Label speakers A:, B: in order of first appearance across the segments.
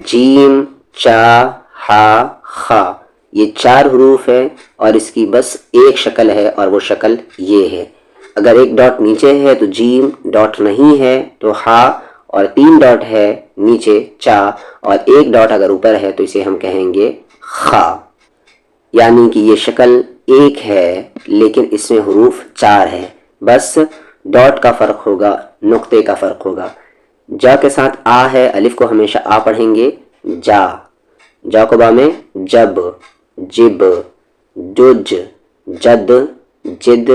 A: جیم چا ہا خا، یہ 4 حروف ہیں اور اس کی بس ایک شکل ہے اور وہ شکل یہ ہے. اگر ایک ڈاٹ نیچے ہے تو جیم، ڈاٹ نہیں ہے تو ہا، اور 3 ڈاٹ ہے نیچے چا، اور ایک ڈاٹ اگر اوپر ہے تو اسے ہم کہیں گے خا. یعنی کہ یہ شکل ایک ہے لیکن اس میں حروف 4 ہے، بس ڈاٹ کا فرق ہوگا، نقطے کا فرق ہوگا. جا کے ساتھ آ ہے، الف کو ہمیشہ آ پڑھیں گے. جا، جا کو با میں جب، جب، جج، جد، جد،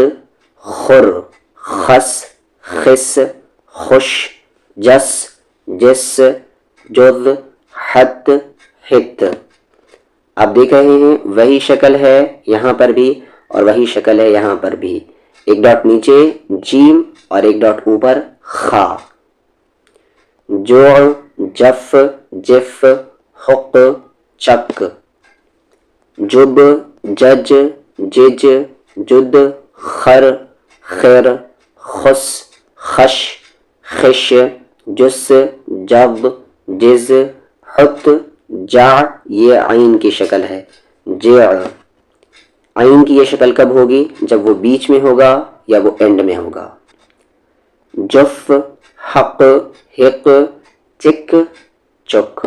A: خر، خس، خس، خوش، جس، جس، جز، حت، حت. آپ دیکھ رہے ہیں وہی شکل ہے یہاں پر بھی اور وہی شکل ہے یہاں پر بھی. ایک ڈاٹ نیچے جیم اور ایک ڈاٹ اوپر خا. جوع، جف، جف، حق، چک. جب، جج، جج، جد، خر، خیر، خس، خش، خش، جس، جب، جز، حت، جا. یہ عین کی شکل ہے. جع. عین کی یہ شکل کب ہوگی؟ جب وہ بیچ میں ہوگا یا وہ اینڈ میں ہوگا. جف، حق، حق، چک، چک.